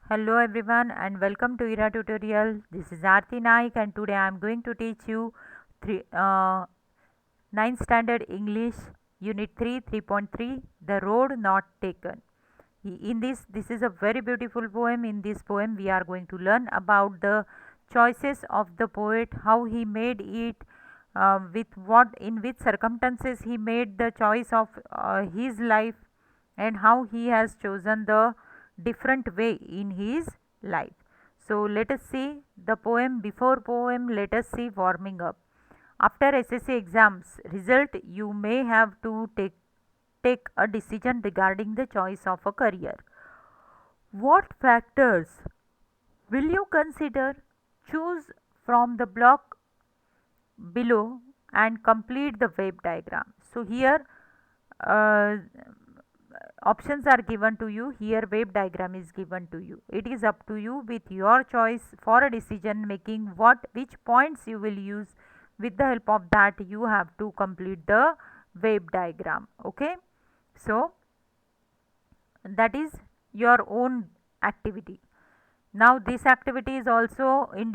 Hello everyone and welcome to IRA tutorial. This is Aarti Naik and today I am going to teach you 3, 9th standard English unit 3 3.3 The Road Not Taken. This is a very beautiful poem. In this poem we are going to learn about the choices of the poet, how he made it, with what in which circumstances he made the choice of his life, and how he has chosen the different way in his life. So let us see the poem. Before poem, let us see warming up. After SSC exams result, you may have to take a decision regarding the choice of a career. What factors will you consider? Choose from the block below and complete the wave diagram. So here uh, options are given to you. Here wave diagram is given to you. It is up to you with your choice for a decision making which points you will use. With the help of that you have to complete the wave diagram. Okay, so that is your own activity. Now this activity is also in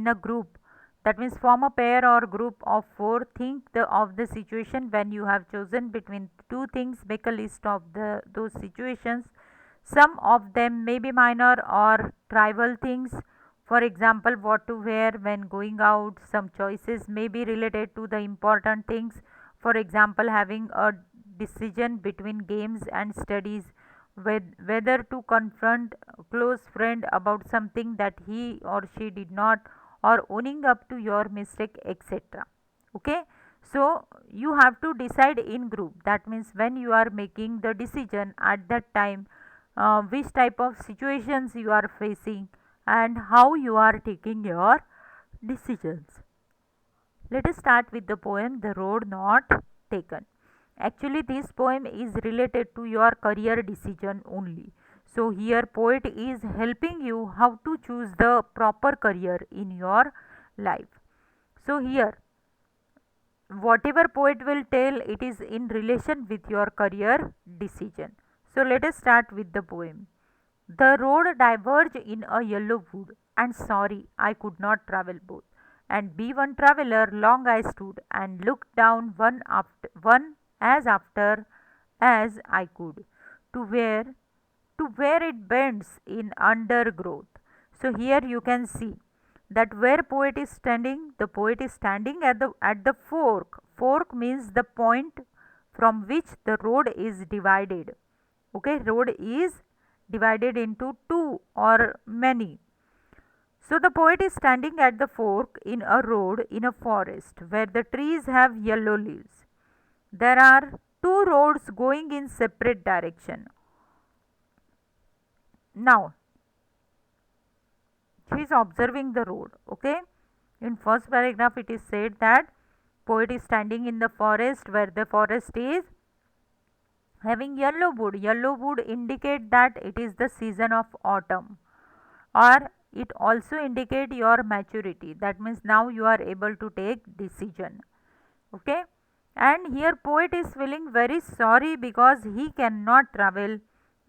a group. That means form a pair or group of four. Think of the situation when you have chosen between two things. Make a list of those situations. Some of them may be minor or trivial things. For example, what to wear when going out. Some choices may be related to the important things. For example, having a decision between games and studies, whether to confront a close friend about something that he or she did not, or owning up to your mistake, etc. Okay, so you have to decide in group. That means when you are making the decision at that time, which type of situations you are facing and how you are taking your decisions. Let us start with the poem The Road Not Taken. Actually, this poem is related to your career decision only. So, here poet is helping you how to choose the proper career in your life. So, here whatever poet will tell, it is in relation with your career decision. So, let us start with the poem. The road diverged in a yellow wood, and sorry I could not travel both. And be one traveller, long I stood, and looked down one as after as I could, to where it bends in undergrowth. So here you can see that where poet is standing, the poet is standing at the fork. Fork means the point from which the road is divided. Okay, road is divided into two or many. So the poet is standing at the fork in a road in a forest where the trees have yellow leaves. There are two roads going in separate direction. Now he is observing the road. Okay, in first paragraph it is said that poet is standing in the forest where the forest is having yellow wood. Yellow wood indicate that it is the season of autumn, or it also indicate your maturity. That means now you are able to take decision. Okay, and here poet is feeling very sorry because he cannot travel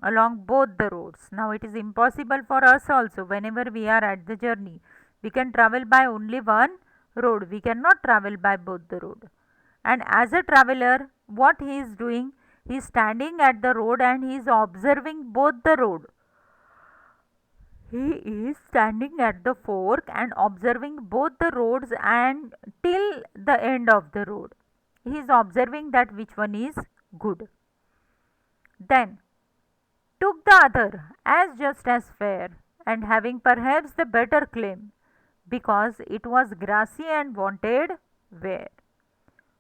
along both the roads. Now it is impossible for us also. Whenever we are at the journey, we can travel by only one road, we cannot travel by both the road. And as a traveler, what he is doing, he is standing at the road and he is observing both the road. He is standing at the fork and observing both the roads and till the end of the road. He is observing that which one is good. Then took the other as just as fair, and having perhaps the better claim, because it was grassy and wanted wear.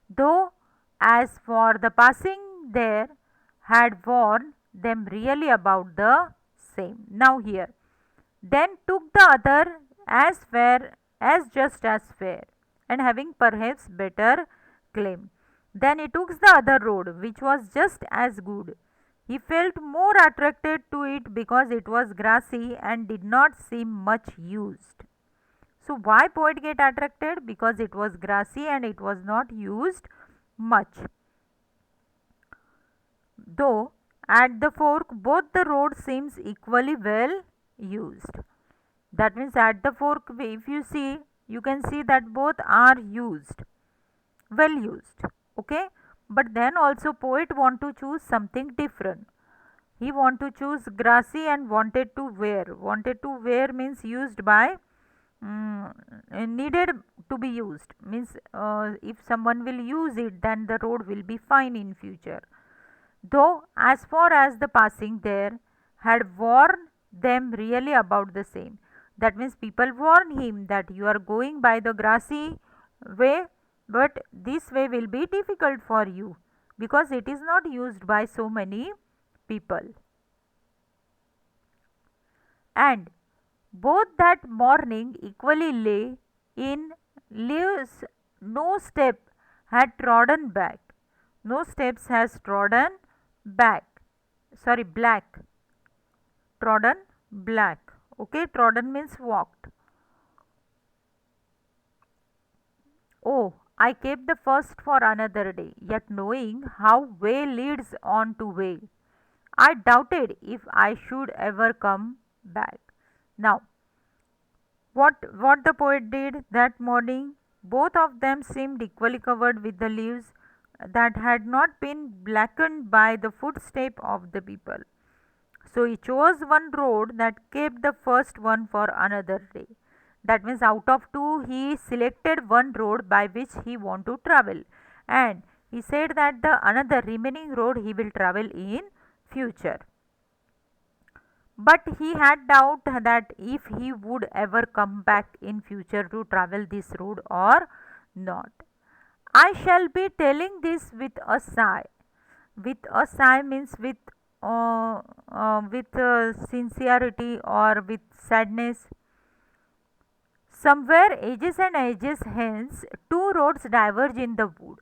Though as for the passing there had worn them really about the same. Now here, then took the other as fair as just as fair, and having perhaps better claim. Then he took the other road which was just as good. He felt more attracted to it because it was grassy and did not seem much used. So why poet get attracted? Because it was grassy and it was not used much. Though at the fork both the road seems equally well used. That means at the fork, if you see, you can see that both are used, well used. Okay, but then also poet want to choose something different. He want to choose grassy and wanted to wear. Wanted to wear means used by, needed to be used means, if someone will use it, then the road will be fine in future. Though as far as the passing there had warned them really about the same. That means people warn him that you are going by the grassy way, but this way will be difficult for you because it is not used by so many people. And both that morning equally lay in leaves, no step had trodden back. No steps has trodden back. Sorry, black. Trodden black. Okay, trodden means walked. Oh, I kept the first for another day, yet knowing how way leads on to way, I doubted if I should ever come back. Now, what the poet did that morning, both of them seemed equally covered with the leaves that had not been blackened by the footstep of the people. So he chose one road that kept the first one for another day. That means out of two, he selected one road by which he want to travel, and he said that the another remaining road he will travel in future. But he had doubt that if he would ever come back in future to travel this road or not. I shall be telling this with a sigh. With a sigh means with sincerity or with sadness. Somewhere ages and ages hence, two roads diverge in the wood.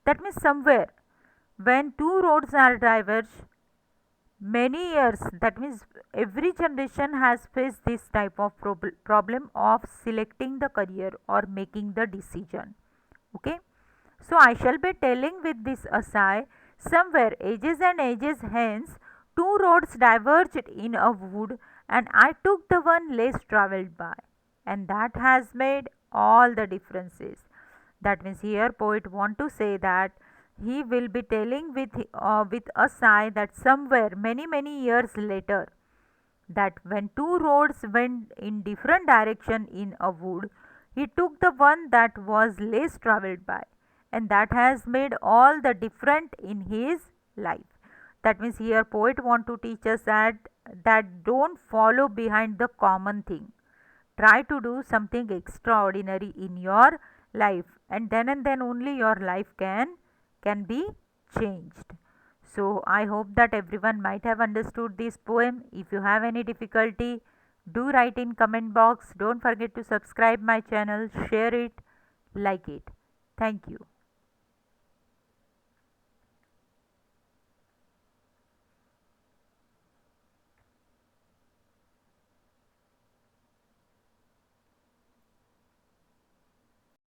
That means somewhere when two roads are diverge, many years, that means every generation has faced this type of problem of selecting the career or making the decision. Okay, so I shall be telling with this aside, somewhere ages and ages hence, two roads diverged in a wood, and I took the one less travelled by, and that has made all the differences. That means here poet want to say that he will be telling with a sigh that somewhere many years later, that when two roads went in different direction in a wood, he took the one that was less travelled by, and that has made all the different in his life. That means here poet want to teach us that don't follow behind the common thing. Try to do something extraordinary in your life, and then only your life can be changed. So I hope that everyone might have understood this poem. If you have any difficulty, do write in comment box. Don't forget to subscribe my channel, share it, like it. Thank you.